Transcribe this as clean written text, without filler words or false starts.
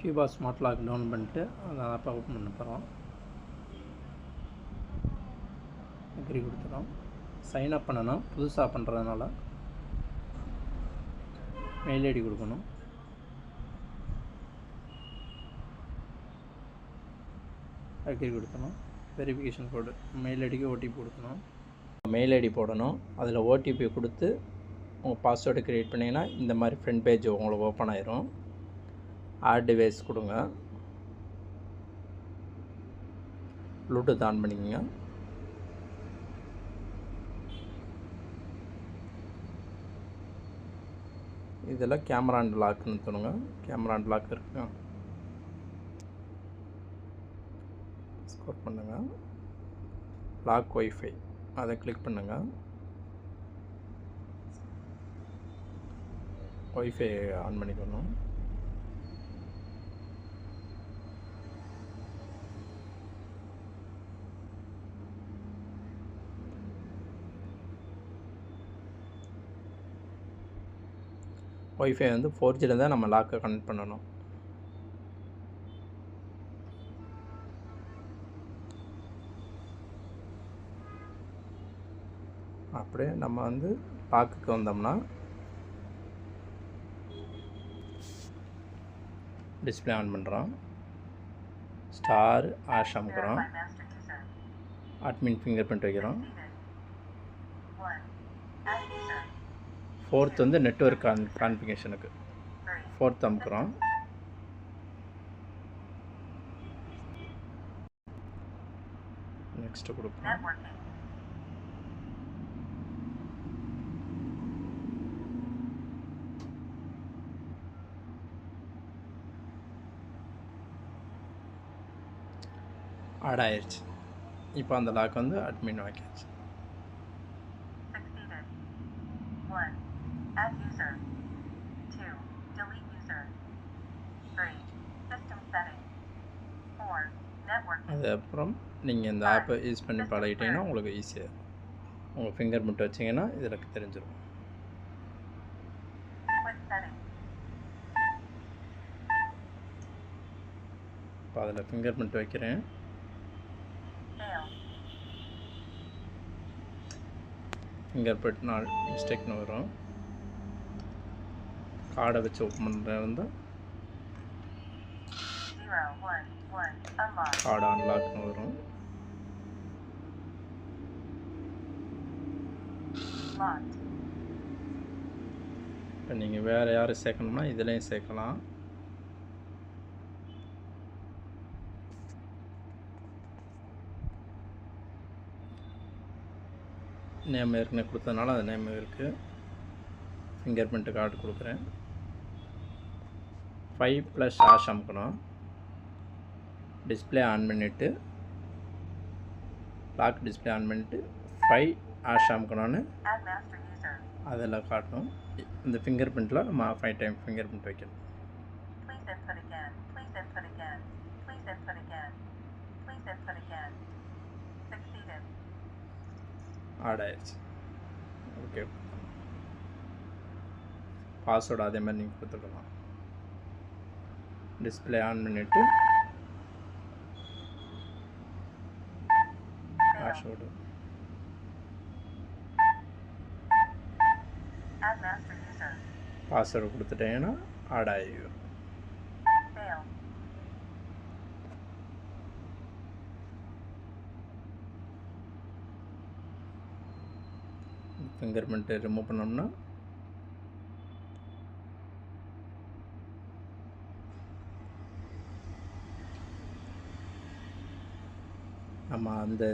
Cuba smart lock down பண்ணிட்டு அந்த ஆப்பை ஓப்பன் பண்ண போகிறோம். அக்ரி கொடுத்துறோம். சைன் அப் பண்ணணும். புதுசாக பண்ணுறதுனால மெயில் ஐடி கொடுக்கணும். அக்ரி கொடுக்கணும். வெரிஃபிகேஷன் கோடு மெயில் ஐடிக்கு ஓடிபி கொடுக்கணும். மெயில் ஐடி போடணும். அதில் ஓடிபி கொடுத்து உங்கள் பாஸ்வேர்டு க்ரியேட் பண்ணிங்கன்னா இந்த மாதிரி ஃப்ரண்ட் பேஜ் உங்களுக்கு ஓப்பன் ஆயிரும். ஆட் டிவைஸ் கொடுங்க. ப்ளூடூத் ஆன் பண்ணிக்கோங்க. இதில் கேமரா அண்ட் லாக்னு தோணுங்க. கேமரா அண்ட் லாக் இருக்குங்க. ஸ்கோர் பண்ணுங்கள். லாக் ஒய்ஃபை அதை கிளிக் பண்ணுங்கள். ஒய்ஃபை ஆன் பண்ணிக்கணும். ஒய்ஃபை வந்து 4Gல தான் நம்ம லாக்கை கனெக்ட் பண்ணணும். அப்படியே நம்ம வந்து லாக்குக்கு வந்தோம்னா டிஸ்பிளே ஆன் பண்ணுறோம். ஸ்டார் ஆஷ் அமுக்கிறோம். அட்மின் ஃபிங்கர் பிரிண்ட் வைக்கிறோம். 4th வந்து நெட்வொர்க் கான்ஃபிகரேஷனுக்கு 4th அமுக்கிறோம். நெக்ஸ்ட்டு கொடுப்போம். ஆட் ஆயிடுச்சு. இப்போ அந்த லாக் வந்து அட்மின் வைக்காச்சு. அதுக்கப்புறம் நீங்கள் இந்த ஆப்பை யூஸ் பண்ணி பழகிட்டீங்கன்னா உங்களுக்கு ஈஸியாக உங்கள் ஃபிங்கர் பிரிண்ட் வச்சிங்கன்னா இதில் தெரிஞ்சிடும். இப்போ அதில் ஃபிங்கர் பிரிண்ட் வைக்கிறேன். ஃபிங்கர் பிரிண்ட் நாள் மிஸ்டேக்னு வரும். கார்டை வச்சு ஓப்பன் பண்ணுறது வந்து கார்டு அன்லாக்னு வரும். இப்போ நீங்கள் வேறு யாரும் சேர்க்கணும்னா இதுலேயும் சேர்க்கலாம். நேம் ஏற்கனவே கொடுத்ததுனால அது நேம் இருக்குது. ஃபிங்கர் பிரிண்ட்டு கார்டு கொடுக்குறேன். 5+ ஆஷ் அமுக்கணும். டிஸ்பிளே ஆன் பண்ணிவிட்டு லாக் டிஸ்பிளே ஆன் பண்ணிவிட்டு 5 ஆஷ் அமுக்கணும்னு அதில் காட்டும். இந்த ஃபிங்கர் பிரிண்ட்டில் நம்ம 5 டைம் ஃபிங்கர் பிரிண்ட் வைக்கணும். ஆட் ஆயிடுச்சு. ஓகே. பாஸ்வேர்டு அதே மாதிரி நீங்கள் கொடுத்துக்கலாம். டிஸ்பிளே ஆன் பண்ணிவிட்டு பாஸ்வேர்டு பாஸ்வேர்டு கொடுத்துட்டீங்கன்னா ஆட் ஆகிடும். ஃபிங்கர் பிரிண்ட்டை ரிமூவ் பண்ணோம்னா நம்ம அந்த